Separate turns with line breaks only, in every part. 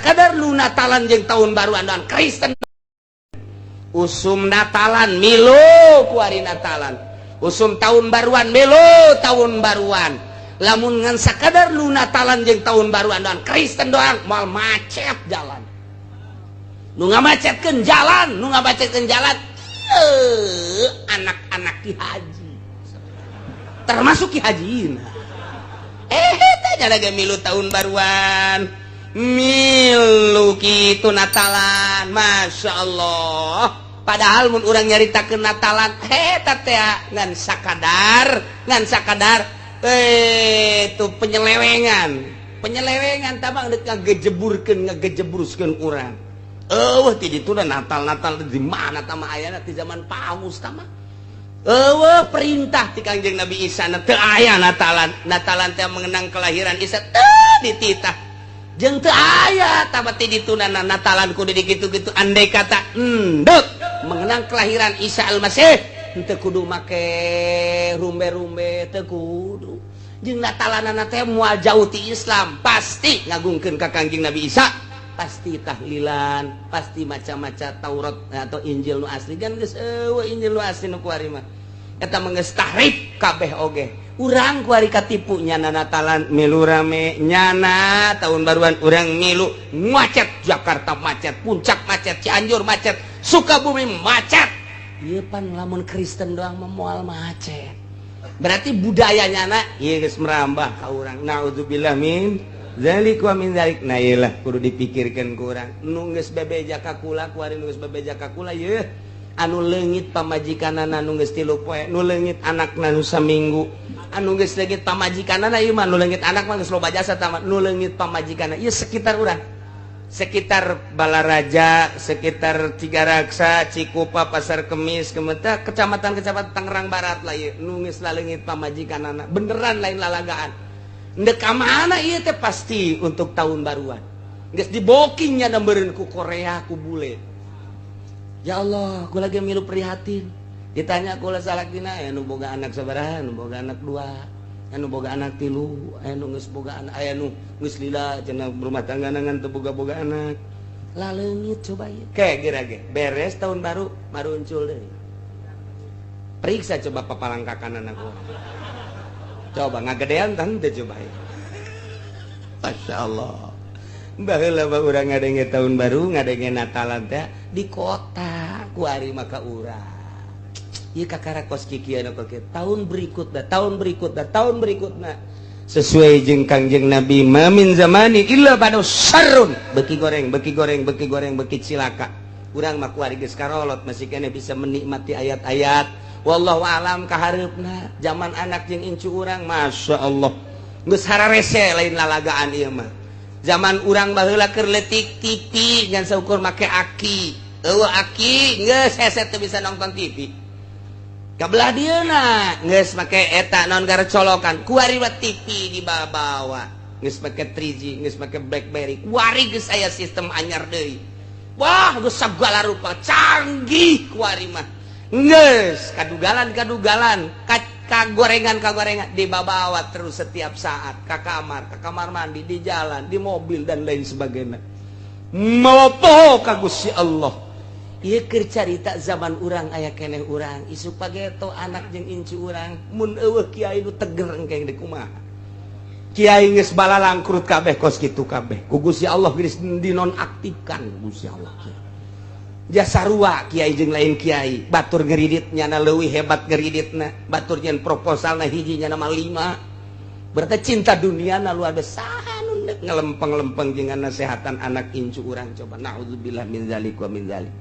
sakadar lu Natalan jeung tahun baruan dan Kristen usum Natalan milu ku ari Natalan usum tahun baruan milu tahun baruan lamun ngan sakadar lu Natalan jeung tahun baruan dan Kristen doang moal macet jalan nu ngamacetkeun jalan anak-anak Ki Haji termasuk Ki Haji tanya lagi milu tahun baruan milu kitu Natalan Masya Allah padahal mun urang nyaritakeun Natalan teh ngan sakadar tuh penyelewengan tamang deuk ngagejeburkeun urang ti ditu Natal di mana tama ayana di zaman Paus tama perintah ti Kangjeng Nabi Isa teu aya Natalan teh mengenang kelahiran Isa teu dititah jeung teu aya tama ti dituna Natalan kudu dikitu-kitu andai kata endeuh mengenang kelahiran Isa Al-Masih teu kudu make rumbe-rumbe teu kudu jeung Natalanana teh moal jauh ti Islam pasti ngagungkeun ka Kangjeng Nabi Isa pasti tahlilan pasti maca-maca Taurat atau Injil nu asli kan geus Injil nu asli nu kuari mah eta mah geus tahrif kabeh oge urang kuari katipu nyana Natalan milu rame nyana tahun baruan urang milu macet Jakarta macet Puncak macet Cianjur macet Sukabumi macet ieu pan lamun Kristen doang mah moal macet berarti budayanya ieu geus merambah ka urang naudzubillah min zalik wa min zalik nah iyalah kudu dipikirkan kurang nu geus bebeja ka kula kuari nu geus bebeja ka kula yeuh anu leungit pamajikanana nu geus 3 poe nu leungit anakna nu saminggu anu geus leungit pamajikanana ieu mah nu leungit anak mah geus loba jasa tamat nu leungit pamajikanana ieu sekitar urang sekitar Balaraja sekitar Cigaraksa Cikupa Pasar Kemis kemeta kecamatan-kecamatan Tangerang Barat lah ieu nu geus leungit pamajikanana beneran lain lalagaan ndek mana iya teh pasti untuk tahun baruan geus dibokingnya nembereun ku Korea ku bule ya Allah ku lagi milu prihatin ditanya ku salakina anu boga anak sabaraha anu boga anak 2 anu boga anak 3 anu geus boga anak aya nu geus lila cenah rumah tangga ngan teu boga-boga anak laleungit coba ieu ke gira-gira beres tahun baru maruncul deui periksa coba papalangkakan anak gua coba ngagedean tang teh coba Masya Allah baheula mah urang ngadenge tahun baru ngadenge Natalan teh di kota ku ari maka urang ieu kakarakos kikieu kok tahun berikutna sesuai jeung Kangjeng Nabi mamin zamani illa badu sarun beki goreng beki cilaka urang mah ku ari geus karolot masih kene bisa menikmati ayat-ayat wallahu alam kahareupna zaman anak jeung incu urang Masya Allah geus hararese lain lalagaan ieu mah zaman urang baheula keur leutik TV ngan saukur make aki aki geus hese teu bisa nonton TV kabelah dieuna geus make eta naon gara colokan kuari mah TV dibawa geus make 3G geus make BlackBerry kuari geus aya sistem anyar deui wah geus sagala rupa canggih kuari mah nges kadugalan kagorengan dibawa terus setiap saat ke kamar mandi di jalan di mobil dan lain sebagainya mopo ka Gusti Allah ieu keur carita zaman urang aya keneh urang isu pageto anak jeung incu urang mun eueuh kiai nu teger engke di kumaha kiai geus balalangkrut kabeh kos kitu kabeh ku Gusti Allah geus dinonaktifkan Gusti Allah jasa sarua kiai jeung lain kiai batur ngeridit nyana leuwih hebat ngeriditna batur nyen proposalna hiji nyana mah 5 berarti cinta duniana luar biasa nu ngelempeng-lempeng jeung nasehatan anak incu urang coba naudzubillah min zalik wa min zalik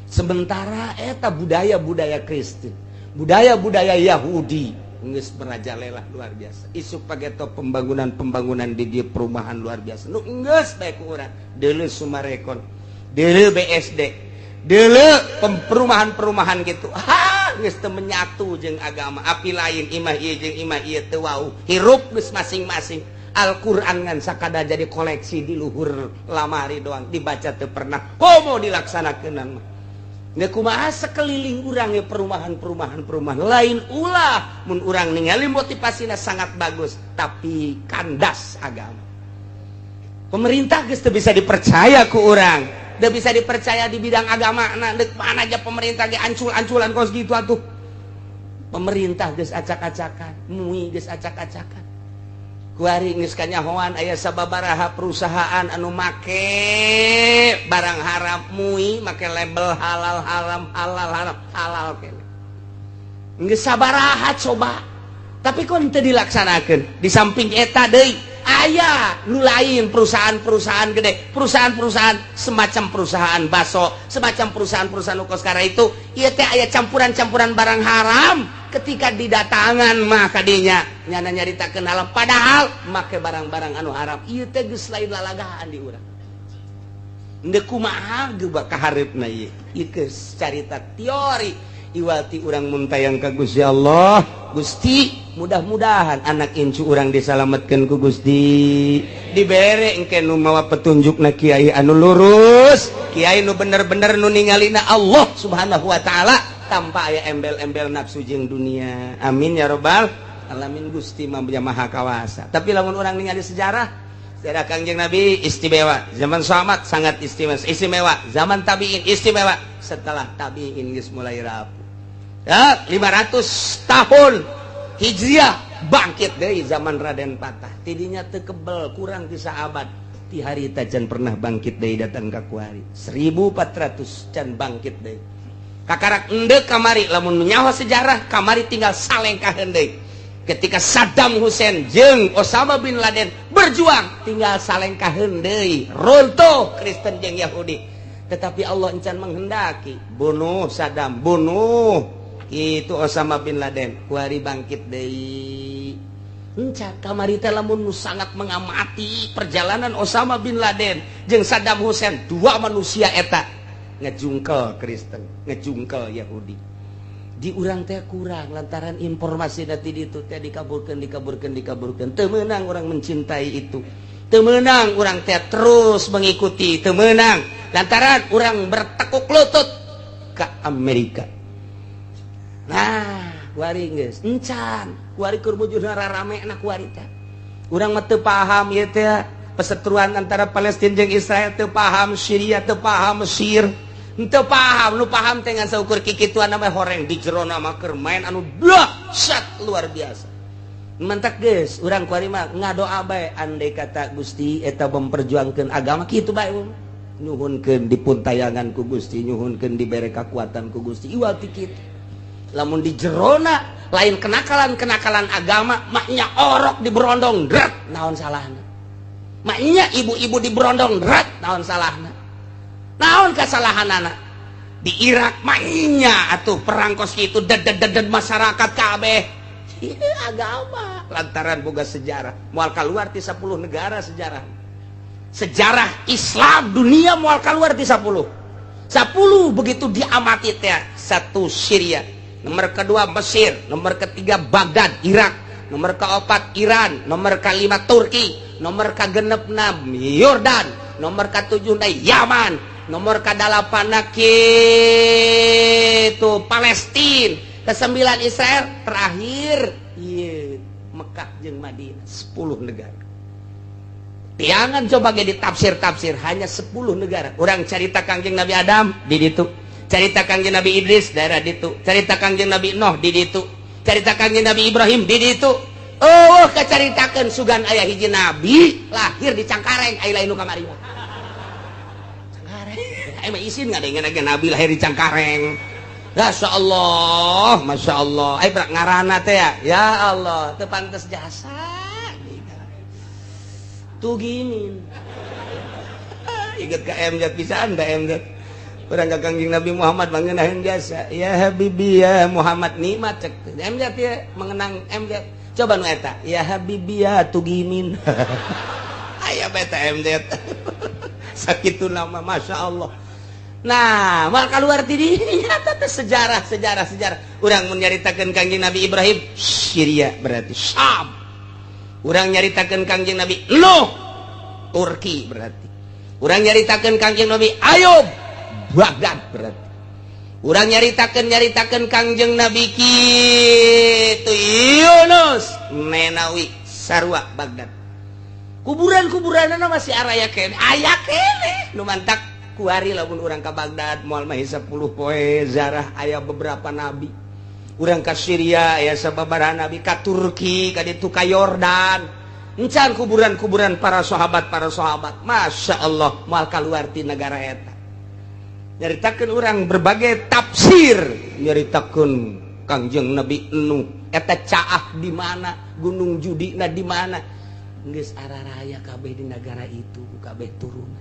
sementara eta budaya-budaya Kristen budaya-budaya Yahudi geus merajalela luar biasa isu pageto pembangunan di dieu perumahan luar biasa nu geus bae ku urang deuleu Sumarekon deuleu BSD dulu perumahan-perumahan gitu geus teu menyatu jeung agama api lain imah ieu jeung imah ieu teu wau hirup geus masing-masing Al-Qur'an ngan sakada jadi koleksi di luhur lamari doang dibaca teu pernah komo dilaksanakeun mah geus kumaha sekeliling urang ge perumahan lain ulah mun urang ningali motivasina sangat bagus tapi kandas agama Pemerintah geus teu bisa dipercaya ku urang, teu bisa dipercaya di bidang agama. Deuk mana aja pemerintah ge ancul-anculan kos gitu atuh. Pemerintah geus acak-acakan, MUI geus acak-acakan. Kuari geus kanyahoan aya sababaraha perusahaan anu make barang haram. MUI make label halal haram, halal haram, halal kene. Geus sabaraha coba. Tapi kok teu dilaksanakeun. Di samping eta deui aya nu lain perusahaan-perusahaan gede, perusahaan-perusahaan semacam perusahaan baso, semacam perusahaan-perusahaan ukos kara itu ieu teh aya campuran-campuran barang haram. Ketika didatangan mah kadinya nyana nyaritakeun halal, padahal make barang-barang anu haram. Ieu teh geus lain lalagahan di urang. Henteu kumaha gebak kaharepna ieu. Ieu geus carita teori. Iwati urang muntayang ka Gusti Allah. Gusti, mudah-mudahan anak incu urang disalametkeun ku Gusti, dibere engke nu mawa petunjukna kiai anu lurus, kiai nu bener-bener nu ningalina Allah Subhanahu wa taala tanpa aya embel-embel nafsu jeung dunia. Amin ya rabbal alamin. Gusti mah maha kawasa. Tapi lamun urang ningali sejarah Kangjeng Nabi istimewa, zaman sahabat sangat istimewa, zaman tabi'in istimewa, setelah tabi'in geus mulai rapuh. Ya, 500 tahun Hijriah bangkit deui zaman Raden Patah. Tidinya teu kebel kurang ti sahabat. Ti harita can pernah bangkit deui datang ka kuari. 1400 can bangkit deui. Kakarak endeu kamari lamun nyaho sejarah kamari tinggal salengkaheun deui. Ketika Saddam Hussein jeung Osama bin Laden berjuang tinggal salengkaheun deui. Runtuh Kristen jeung Yahudi. Tetapi Allah encan menghendaki bunuh Saddam, bunuh itu Osama bin Laden, kuari bangkit deui. Encan kamari teh lamun sangat mengamati perjalanan Osama bin Laden jeung Saddam Hussein, dua manusia eta ngejungkel Kristen, ngejungkel Yahudi. Di urang teh kurang lantaran informasi dati ditu teh dikaburkeun. Teu meunang urang mencintai itu. Teu meunang urang teh terus mengikuti, teu meunang lantaran urang bertekuk lutut ke Amerika. Nah, kuari geus encan, kuari keur bujurna raramena kuari teh. Urang mah teu paham ieu teh perseteruan antara Palestina jeung Israel, teu paham Syria, teu paham Mesir. Henteu paham, nu paham teh ngan saukur kikituan mah horeng di jero mah keur main anu dahsyat luar biasa. Mentak geus, urang kuari mah ngadoa bae andai kata Gusti eta memperjuangkeun agama kitu bae. Nyuhunkeun dipuntayangan ku Gusti, nyuhunkeun dibere kakuatan ku Gusti. Iwati kitu. Lamun di jerona lain kenakalan agama, maknya orok di berondong drat, naon salahna? Maknya ibu-ibu di berondong drat, naon salahna? Naon kasalahanana? Di Irak maknya atuh perang kos kitu ded masyarakat kabeh. Ieu agama lantaran boga sejarah. Moal kaluar ti 10 negara sejarah. Sejarah Islam dunia moal kaluar ti 10. 10 begitu diamati teh. 1 Syria, nomor kedua Mesir, nomor ketiga Baghdad, Irak, nomor keempat Iran, nomor kelima Turki, nomor kagenepna Yordan, nomor ketujuh Yaman, nomor ke-8 kitu Palestina, ke-9 Israel, terakhir ieu Mekah jeung Madinah. 10 negara. Tiangan coba ge ditafsir-tafsir hanya 10 negara. Urang carita Kangjeng Nabi Adam di ditu. Carita Kangjeng Nabi Idris daerah ditu. Carita Kangjeng Nabi Nuh di ditu. Carita Kangjeng Nabi Ibrahim di ditu. Oh, kacaritakeun sugan aya hiji nabi lahir di Cangkareng, aya lain nu kamari. Cangkareng. Aya mah isin ngadengeun nabi lahir di Cangkareng. Masya Allah, Masya Allah. Aya berak ngaranna teh ya Allah, teu pantes jasa. Tugimin. Ingat ka MZ pisan da MZ. Urang ka Kangjeng Nabi Muhammad mangeunahkeun jasa. Ya Habibi ya Muhammad nikmat cek. MZ ya mengenang MZ. Coba nu eta. Ya Habibi ya Tugimin. Aya beta MZ. Sakitu nama Masya Allah. Nah, mal keluar ti dinya teh sejarah. Urang mun nyaritakeun Kangjeng Nabi Ibrahim, Syria berarti Syam. Urang nyaritakeun Kangjeng Nabi Nuh, Turki berarti. Urang nyaritakeun Kangjeng Nabi Ayub, Baghdad berarti. Urang nyaritakeun Kangjeng Nabi kitu Yunus, Nenawi, sarua Baghdad. kuburan-kuburan masih araya kene aya kene nu mantak kuari lamun urang ka Baghdad moal mah 10 poe zarah aya beberapa nabi urang ka Syria aya sababaraha nabi ka Turki ka ditu ka Yordan encan kuburan-kuburan para sahabat Masya Allah moal kaluar ti negara eta nyaritakeun urang berbagai tafsir nyaritakeun Kangjeng Nabi Nuh eta caah di mana gunung judina di mana geus araraya kabeh di negara itu kabeh turunan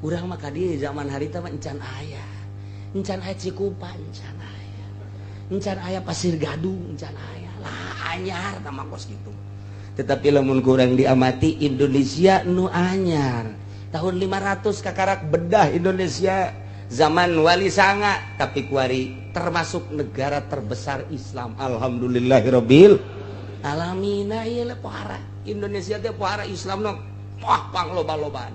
urang mah ka dieu zaman harita mah encan aya Cikupa encan aya Pasir Gadung encan aya lah anyar tah mangkos kitu tetapi lamun kurang diamati Indonesia nu anyar tahun 500 kakarak bedah Indonesia zaman Wali Sanga tapi kuari termasuk negara terbesar Islam alhamdulillahirabbil alamin ieu pohara Indonesia teh pohara Islam no pangloba-lobaan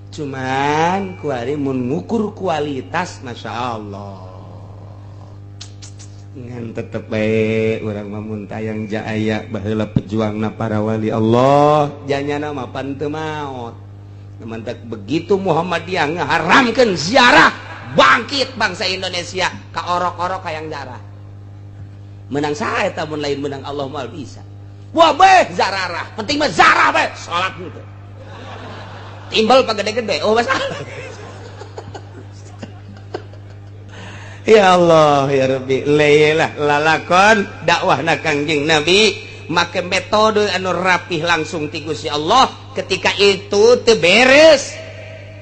cuman kuari mun ngukur kualitas Masya Allah ngan tetep bae urang mah mun tayang jaaya baheula pejuangna para wali Allah janyana mah pan teu maot mantak begitu Muhammadiyah ngaharamkeun ziarah bangkit bangsa Indonesia ka orok-orok hayang darah menang saha eta mun lain menang Allah moal bisa wah beh zararah penting mah zarah beh salat gitu timbal pagede-gede oh masalah ya Allah ya Rabbi leilah lalakon dakwahna Kangjeng Nabi make metode anu rapih langsung ti Gusti Allah ketika itu teu beres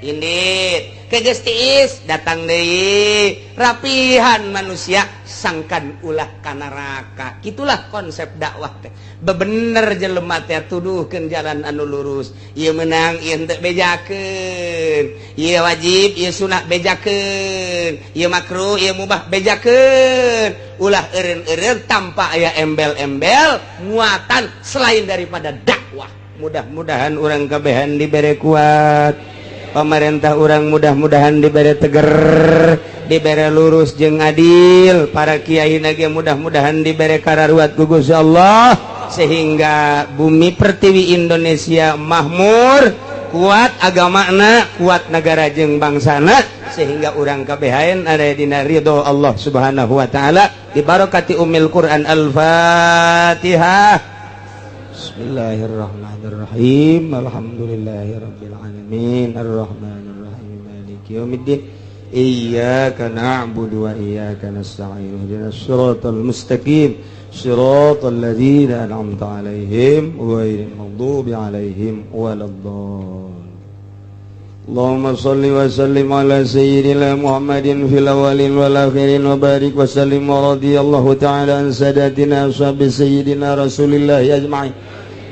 indit kegeus tiis datang deui rapihan manusia sangkan ulah ka neraka gitulah konsep dakwah teh bebener jelema teh tuduhkeun jalan anu lurus ieu meunang ieu henteu bejakeun ieu wajib ieu sunah bejakeun ieu makruh ieu mubah bejakeun ulah eureun-eureun tanpa aya embel-embel muatan selain daripada dakwah mudah-mudahan urang kabehan dibere kuat pemerintah urang mudah-mudahan dibere teger dibere lurus jeung adil para kiai nage mudah-mudahan dibere kararuat ku Gusti Allah sehingga bumi pertiwi Indonesia makmur kuat agamana kuat negara jeung bangsana sehingga urang kabehaen ada dina ridho Allah Subhanahu wa taala di barokati Ummul Quran Al-Fatihah. Bismillahirrahmanirrahim. Alhamdulillahirabbil alamin. Arrahmanirrahim. Maliki yaumiddin. Iyyaka na'budu wa iyyaka nasta'in. Ihdinas siratal mustaqim. Siratal ladzina an'amta 'alaihim ghairil maghdubi 'alaihim waladdallin. Allahumma shalli wa sallim ala sayyidina Muhammadin fil awwalin wal akhirin wa barik wa sallim wa radiyallahu ta'ala an sadatina ashabi sayyidina Rasulillah ajma'in.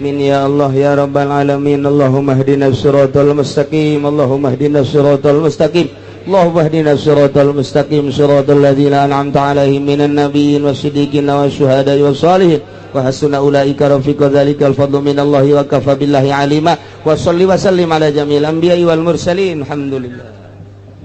Min ya Allah ya rabbal alamin. Allahumma ihdinas siratal mustaqim. Allahumma ihdinas siratal mustaqim. Allahumma ihdinas siratal mustaqim siratal ladzina an'amta 'alaihim minan nabiyyin wasiddiqin wasyuhada'i wassalihin wa hasuna ulaika rafiqa dzalikal fadlu minallahi wa kafa billahi alima wa shalli wa sallim ala jamil anbiya'i wal mursalin alhamdulillah.